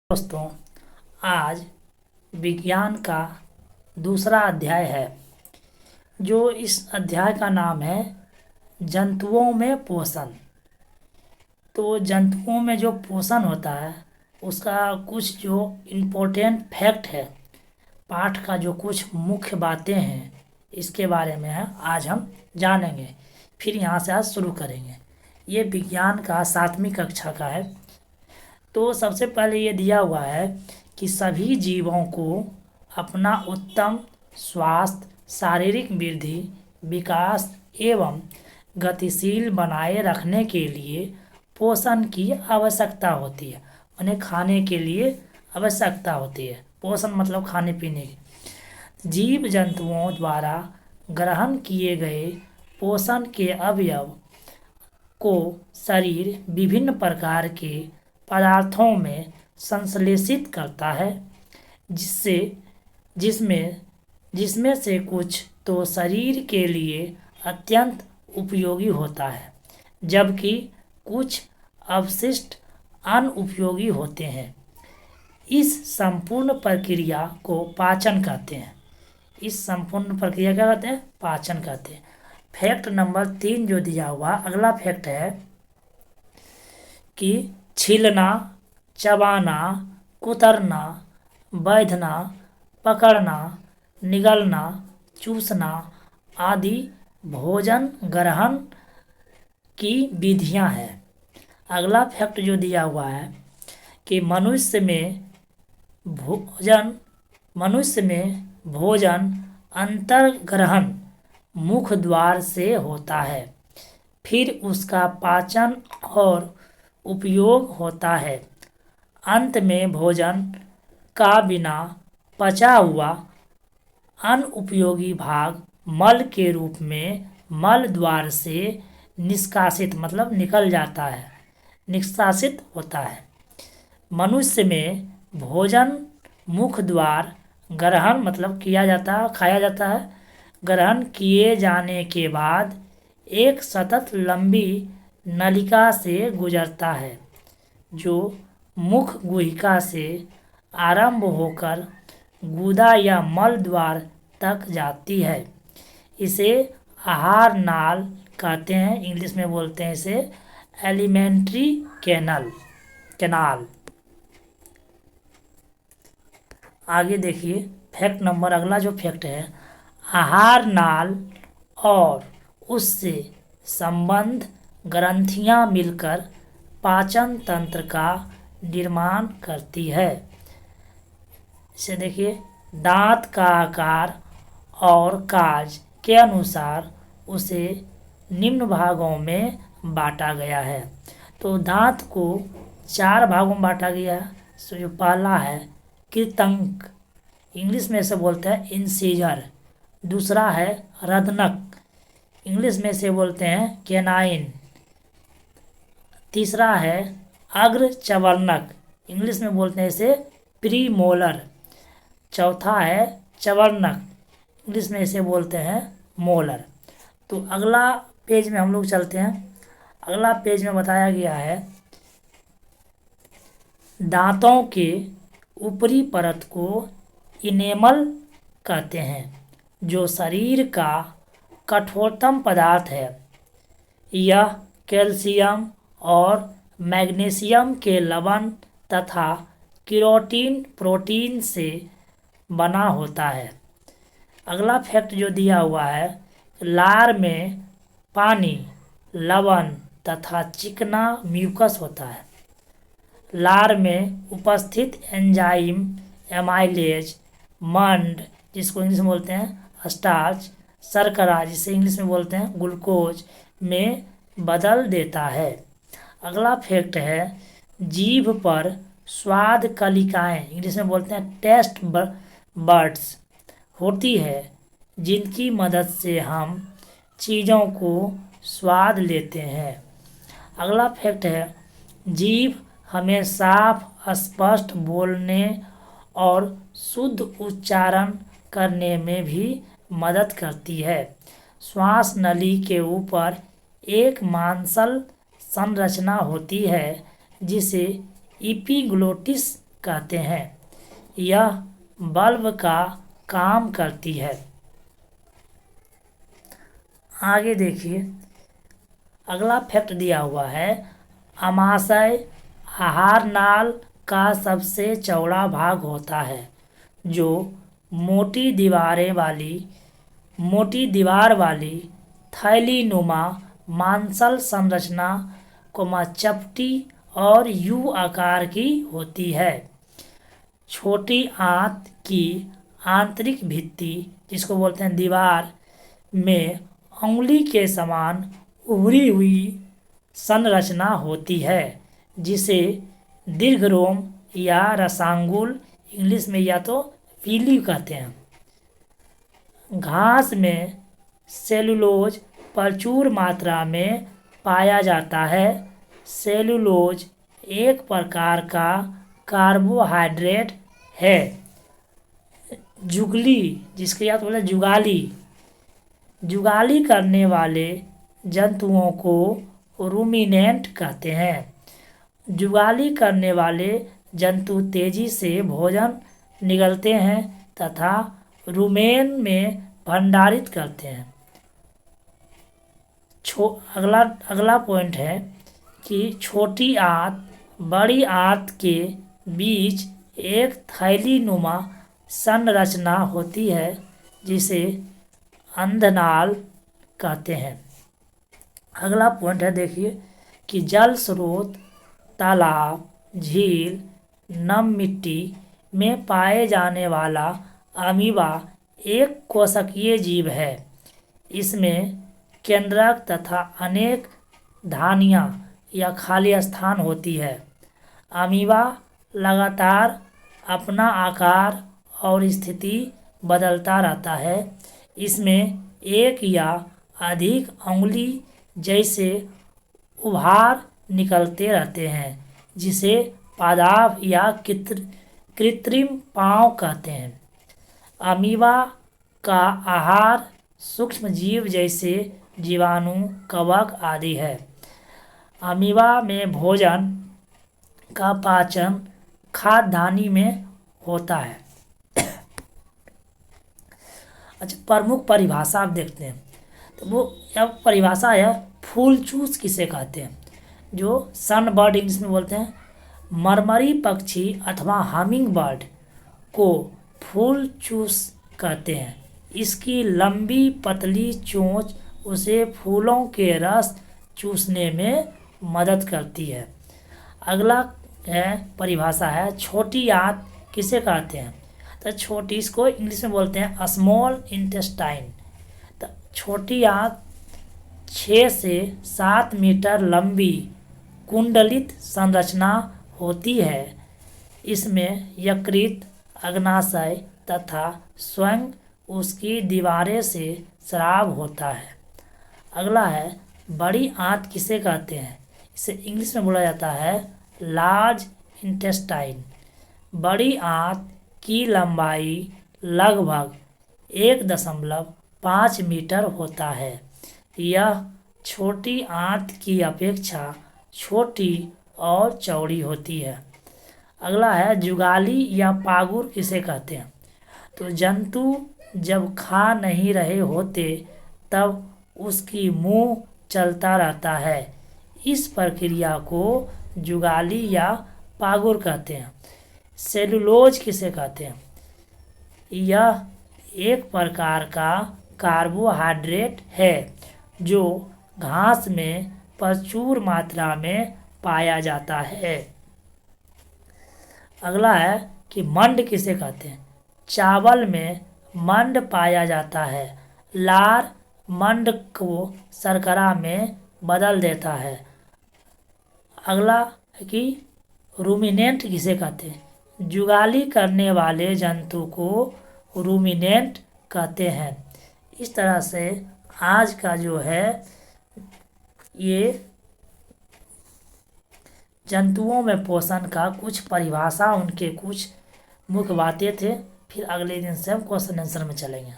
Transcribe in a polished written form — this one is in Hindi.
दोस्तों, आज विज्ञान का दूसरा अध्याय है। जो इस अध्याय का नाम है जंतुओं में पोषण। तो जंतुओं में जो पोषण होता है उसका कुछ जो इम्पोर्टेंट फैक्ट है, पाठ का जो कुछ मुख्य बातें हैं, इसके बारे में है आज हम जानेंगे। फिर यहाँ से आज शुरू करेंगे। ये विज्ञान का 7वीं कक्षा का है। तो सबसे पहले ये दिया हुआ है कि सभी जीवों को अपना उत्तम स्वास्थ्य, शारीरिक वृद्धि, विकास एवं गतिशील बनाए रखने के लिए पोषण की आवश्यकता होती है। उन्हें खाने के लिए आवश्यकता होती है। पोषण मतलब खाने पीने की। जीव जंतुओं द्वारा ग्रहण किए गए पोषण के अवयव को शरीर विभिन्न प्रकार के पदार्थों में संश्लेषित करता है, जिसमें से कुछ तो शरीर के लिए अत्यंत उपयोगी होता है, जबकि कुछ अवशिष्ट अनुपयोगी होते हैं। इस संपूर्ण प्रक्रिया को पाचन कहते हैं। इस संपूर्ण प्रक्रिया क्या कहते हैं? पाचन कहते हैं। फैक्ट नंबर 3 जो दिया हुआ, अगला फैक्ट है कि छीलना, चबाना, कुतरना, बैधना, पकड़ना, निगलना, चूसना आदि भोजन ग्रहण की विधियां हैं। अगला फैक्ट जो दिया हुआ है कि मनुष्य में भोजन अंतर्ग्रहण मुख द्वार से होता है, फिर उसका पाचन और उपयोग होता है। अंत में भोजन का बिना पचा हुआ अनुपयोगी भाग मल के रूप में मल द्वार से निष्कासित मतलब निकल जाता है, निष्कासित होता है। मनुष्य में भोजन मुख द्वार ग्रहण मतलब किया जाता है, खाया जाता है। ग्रहण किए जाने के बाद एक सतत लंबी नलिका से गुजरता है, जो मुख गुहिका से आरंभ होकर गुदा या मल द्वार तक जाती है। इसे आहार नाल कहते हैं। इंग्लिश में बोलते हैं इसे एलिमेंट्री कैनाल। आगे देखिए फैक्ट नंबर, अगला जो फैक्ट है, आहार नाल और उससे संबंध ग्रंथियां मिलकर पाचन तंत्र का निर्माण करती है। इसे देखिए, दांत का आकार और कार्य के अनुसार उसे निम्न भागों में बांटा गया है। तो दांत को 4 भागों में बांटा गया है। जो पहला है कृतंक, इंग्लिश में इसे बोलते हैं इंसीजर। दूसरा है रदनक, इंग्लिश में इसे बोलते हैं कैनाइन। तीसरा है अग्र चवर्णक, इंग्लिश में बोलते हैं इसे प्रीमोलर। चौथा है चवर्णक, इंग्लिश में इसे बोलते हैं मोलर। तो अगला पेज में हम लोग चलते हैं। अगला पेज में बताया गया है दांतों के ऊपरी परत को इनेमल कहते हैं, जो शरीर का कठोरतम पदार्थ है। यह कैल्शियम और मैग्नीशियम के लवण तथा केरोटीन प्रोटीन से बना होता है। अगला फैक्ट जो दिया हुआ है, लार में पानी, लवण तथा चिकना म्यूकस होता है। लार में उपस्थित एंजाइम एमाइलेज मंड, जिसको इंग्लिश में बोलते हैं स्टार्च, शर्करा जिसे इंग्लिश में बोलते हैं ग्लूकोज में बदल देता है। अगला फैक्ट है जीभ पर स्वाद कलिकाएं, इंग्लिश में बोलते हैं टेस्ट बर्ड्स होती है, जिनकी मदद से हम चीज़ों को स्वाद लेते हैं। अगला फैक्ट है जीभ हमें साफ स्पष्ट बोलने और शुद्ध उच्चारण करने में भी मदद करती है। श्वास नली के ऊपर एक मांसल संरचना होती है जिसे एपिग्लोटिस कहते हैं। यह बल्ब का काम करती है। आगे देखिए, अगला फैक्ट दिया हुआ है, अमाशय आहार नाल का सबसे चौड़ा भाग होता है, जो मोटी दीवार वाली थैलीनुमा मांसल संरचना चपटी और यू आकार की होती है। छोटी आंत की आंतरिक भित्ति, जिसको बोलते हैं दीवार, में उंगली के समान उभरी हुई संरचना होती है, जिसे दीर्घरोम या रसांगुल, इंग्लिश में या तो पीली कहते हैं। घास में सेलुलोज प्रचुर मात्रा में पाया जाता है। सेलुलोज एक प्रकार का कार्बोहाइड्रेट है। जुगली, जिसके या तो बोले जुगाली करने वाले जंतुओं को रूमिनेंट कहते हैं। जुगाली करने वाले जंतु तेजी से भोजन निगलते हैं तथा रुमेन में भंडारित करते हैं। अगला पॉइंट है कि छोटी आंत बड़ी आंत के बीच एक थैलीनुमा संरचना होती है, जिसे अंधनाल कहते हैं। अगला पॉइंट है, देखिए कि जल स्रोत, तालाब, झील, नम मिट्टी में पाए जाने वाला अमीबा एक कोशिकीय जीव है। इसमें केंद्रक तथा अनेक धानियाँ या खाली स्थान होती है। अमीबा लगातार अपना आकार और स्थिति बदलता रहता है। इसमें एक या अधिक उंगली जैसे उभार निकलते रहते हैं, जिसे पादाप या कृत्रिम पाँव कहते हैं। अमीबा का आहार सूक्ष्म जीव जैसे जीवाणु, कवक आदि है। अमीबा में भोजन का पाचन खाद्यान्नी में होता है। अच्छा, प्रमुख परिभाषा आप देखते हैं, तो वो अब परिभाषा है, फूल चूस किसे कहते हैं, जो सन बर्ड इंग्लिश में बोलते हैं। मरमरी पक्षी अथवा हमिंग बर्ड को फूल चूस कहते हैं। इसकी लंबी पतली चोंच उसे फूलों के रस चूसने में मदद करती है। अगला है परिभाषा है, छोटी आंत किसे कहते हैं, तो छोटी, इसको इंग्लिश में बोलते हैं स्मॉल इंटेस्टाइन। तो छोटी आंत 6 से 7 मीटर लंबी कुंडलित संरचना होती है। इसमें यकृत, अग्नाशय तथा स्वयं उसकी दीवारें से स्राव होता है। अगला है, बड़ी आंत किसे कहते हैं, इसे इंग्लिश में बोला जाता है लार्ज इंटेस्टाइन। बड़ी आंत की लंबाई लगभग 1.5 मीटर होता है। यह छोटी आंत की अपेक्षा छोटी और चौड़ी होती है। अगला है, जुगाली या पागुर किसे कहते हैं, तो जंतु जब खा नहीं रहे होते तब उसकी मुंह चलता रहता है। इस प्रक्रिया को जुगाली या पागुर कहते हैं। सेलुलोज किसे कहते हैं, यह एक प्रकार का कार्बोहाइड्रेट है जो घास में प्रचुर मात्रा में पाया जाता है। अगला है कि मंड किसे कहते हैं, चावल में मंड पाया जाता है। लार मंड को शर्करा में बदल देता है। अगला है कि रूमिनेंट किसे कहते हैं, जुगाली करने वाले जंतु को रूमिनेंट कहते हैं। इस तरह से आज का जो है ये जंतुओं में पोषण का कुछ परिभाषा, उनके कुछ मुख्य बातें थे। फिर अगले दिन से हम क्वेश्चन आंसर में चलेंगे।